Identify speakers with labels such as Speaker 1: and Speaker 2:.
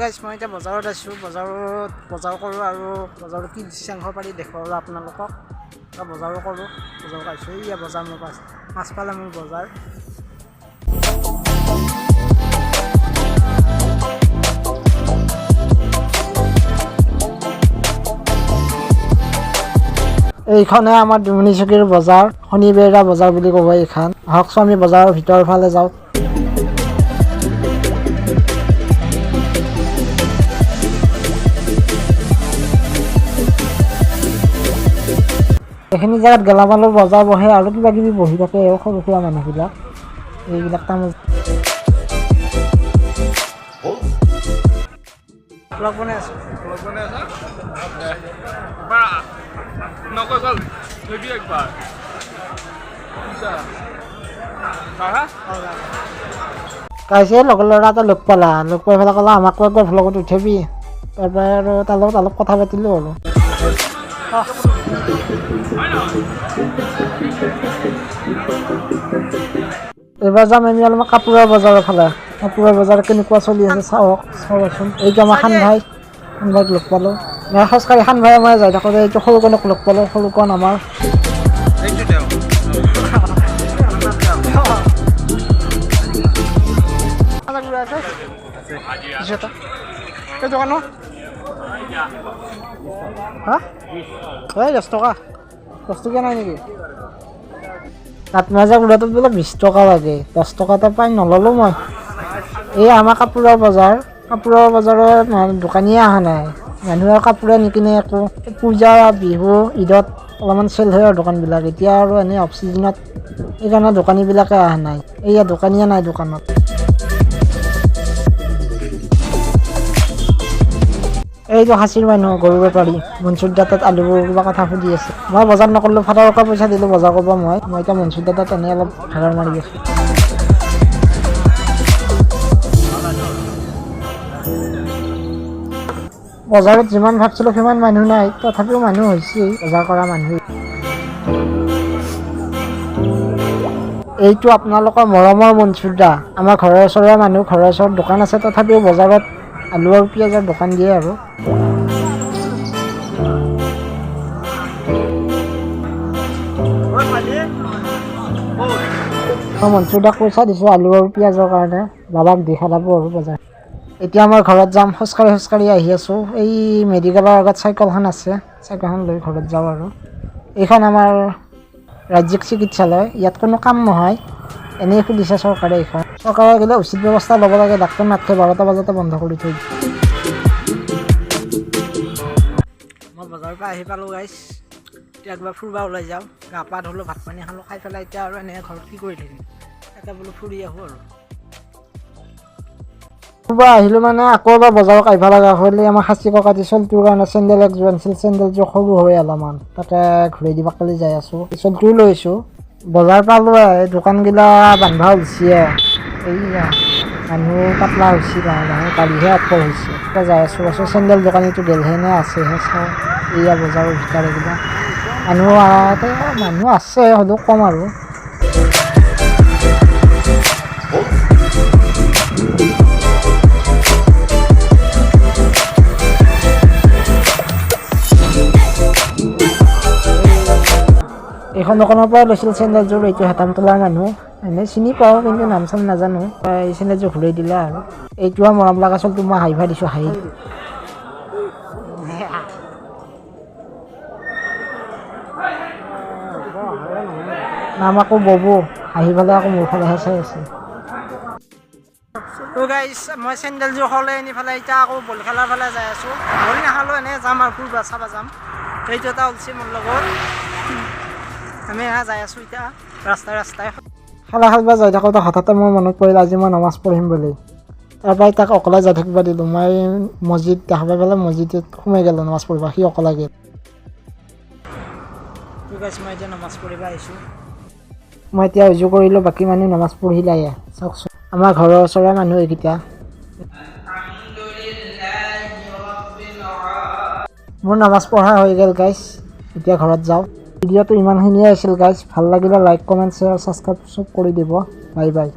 Speaker 1: গাইছ মই এতিয়া বজাৰত আছোঁ বজাৰ কৰোঁ আৰু বজাৰত কি দৃশ্যাংশ পাৰি দেখুৱাওঁ আপোনালোকক বজাৰো কৰোঁ বজাৰত আহিছোঁ এয়া বজাৰ মোৰ পাছফালে মোৰ বজাৰ এইখনে আমাৰ দুমনিচকীৰ বজাৰ শনিবেৰা বজাৰ বুলি ক'ব এইখন আহকচোন আমি বজাৰৰ ভিতৰৰ ফালে যাওঁ এইখিনি জেগাত গেলামালৰ বজাৰ বহে আৰু কিবা কিবি বহি থাকে সৰু সুৰা মানুহবিলাক এইবিলাক তামোল ব্লগ বনাই আছোঁ কাইছে লগৰ ল'ৰা এটা লগ পাই পেলাই ক'লা আমাক একবাৰ ভ্লগত উঠাবি তাৰপৰা আৰু তাৰ লগত অলপ কথা পাতিলোঁ আৰু এইবাৰ যাম আমি অলপমান কাপোৰৰ বজাৰৰ ফালে কাপোৰৰ বজাৰ কেনেকুৱা চলি আছে চাওকচোন এইটো আমাৰ খান ভাইক লগ পালোঁ খোজকাঢ়ি খান ভাই মই যাই থাকোঁতে এইটো সৰুকণক লগ পালোঁ সৰুকণ আমাৰ এই দোকানো হা এই 10 টকা 10 টকা নাই নেকি তাত মাজা গুড়াটোত বোলে 20 টকা লাগে 10 টকাতে পাই নল'লোঁ মই এই আমাৰ কাপোৰৰ বজাৰত দোকানীয়ে অহা নাই মানুহে কাপোৰে নিকিনে একো পূজা বিহু ঈদত অলপমান চেল হয় আৰু দোকানবিলাক এতিয়া আৰু এনেই অফ চিজনত সেইকাৰণে দোকানীবিলাকে অহা নাই এইয়া দোকানীয়ে নাই দোকানত এইটো সাঁচিৰ মানুহ গৰু বেপাৰী মনচুৰ দাঁতত আলুবোৰ কিবা কথা সুধি আছে মই বজাৰ নকৰিলোঁ ফাটাৰৰ পৰা পইচা দিলোঁ বজাৰ কৰিব মই এতিয়া মনচুৰ দাঁতত এনেই অলপ ভাগাৰ মাৰি আছোঁ বজাৰত যিমান ভাবিছিলোঁ সিমান মানুহ নাই তথাপিও মানুহ হৈছে বজাৰ কৰা মানুহ এইটো আপোনালোকৰ মৰমৰ মনচুৰ দা আমাৰ ঘৰৰ ওচৰৰে মানুহ ঘৰৰ ওচৰত দোকান আছে তথাপিও বজাৰত আলু আৰু পিঁয়াজৰ দোকান দিয়ে আৰু মনচুৰ দাক পইচা দিছোঁ আলু আৰু পিঁয়াজৰ কাৰণে বাবাক দি খেলাব আৰু বজাৰ এতিয়া মই ঘৰত যাম খোজকাঢ়ি আহি আছোঁ এই মেডিকেলৰ আগত চাইকেলখন আছে চাইকেলখন লৈ ঘৰত যাওঁ আৰু এইখন আমাৰ ৰাজ্যিক চিকিৎসালয় ইয়াত কোনো কাম নহয় এনেই খুলিছে চৰকাৰে এইখন চৰকাৰে গ'লে উচিত ব্যৱস্থা ল'ব লাগে ডাক্তৰ নাথাকে 12টা বজাতে বন্ধ কৰি থৈ মই বজাৰৰ পৰা আহি পালোঁ গাইছ এতিয়া একবাৰ ফুৰিব ওলাই যাওঁ গা পা ধুলোঁ ভাত পানী খালোঁ খাই পেলাই এতিয়া আৰু এনেকৈ ঘৰত কি কৰি থাকিম তাকে বোলো ফুৰি আহোঁ আৰু ফুৰিব আহিলোঁ মানে আকৌ এবাৰ বজাৰত আহিব লগা হ'লে আমাৰ সাঁচি ককাটি চলটোৰ কাৰণে চেণ্ডেল একযোৰ আনিছিল চেণ্ডেলযোৰ সৰু হৈ অলপমান তাকে ঘূৰাই দিব কালি যাই আছোঁ চলটোও লৈছোঁ বজাৰ পালোঁ দোকানগিলা বান্ধা হৈছে এইয়া মানুহ পাতলা হৈছে গাড়ীহে আটক হৈছে এতিয়া যাই আছোঁ চেণ্ডেল দোকানীটো গেলহেনে আছেহে চাওঁ এইয়া বজাৰৰ ভিতৰত কিবা মানুহ আছে হ'লেও কম আৰু এইখন দোকানৰ পৰা লৈছিল চেণ্ডেলযোৰ এইটো হেতামতলাৰ মানুহ এনেই চিনি পাওঁ কিন্তু নাম চাম নাজানো এই চেণ্ডেলযোৰ ঘূৰাই দিলে আৰু এইটো মৰম লগা চলটো মই হাঁহিব দিছোঁ নাম আকৌ ববু হাঁহি পেলাই আকৌ মোৰ ফালেহে চাই আছে গাইছ মই চেণ্ডেলযোৰ হ'লে আনি পেলাই এতিয়া আকৌ বল খেলাৰ ফালে যাই আছোঁ বল নাখালোঁ এনেই যাম আৰু ফুৰিব চাব যাম সেইটো এটা ওলছে মোৰ লগত আমি যাই আছোঁ এতিয়া ৰাস্তাই খেলা খেলিব যাই থাকোঁতে হঠাতে মোৰ মনত পৰিল আজি মই নামাজ পঢ়িম বুলি তাৰপৰা তাক অকলে যাই থাকিব দিলোঁ মই মছজিদ দেখা পাই পেলাই মছজিদত সোমাই গ'লোঁ নামাজ পঢ়িব সি অকলে গ'ল মই এতিয়া নামাজ পঢ়িব আহিছোঁ মই এতিয়া উজু কৰিলোঁ বাকী মানুহ নামাজ পঢ়িলাই চাওকচোন আমাৰ ঘৰৰ ওচৰৰ মানুহ এইকেইটা মোৰ নামাজ পঢ়া হৈ গ'ল গাইছ এতিয়া ঘৰত যাওঁ ভিডিঅ'টো ইমানখিনিয়ে আছিল গাইছ ভাল লাগিলে লাইক কমেণ্ট শ্বেয়াৰ ছাবস্ক্ৰাইব চব কৰি দিব বাই বাই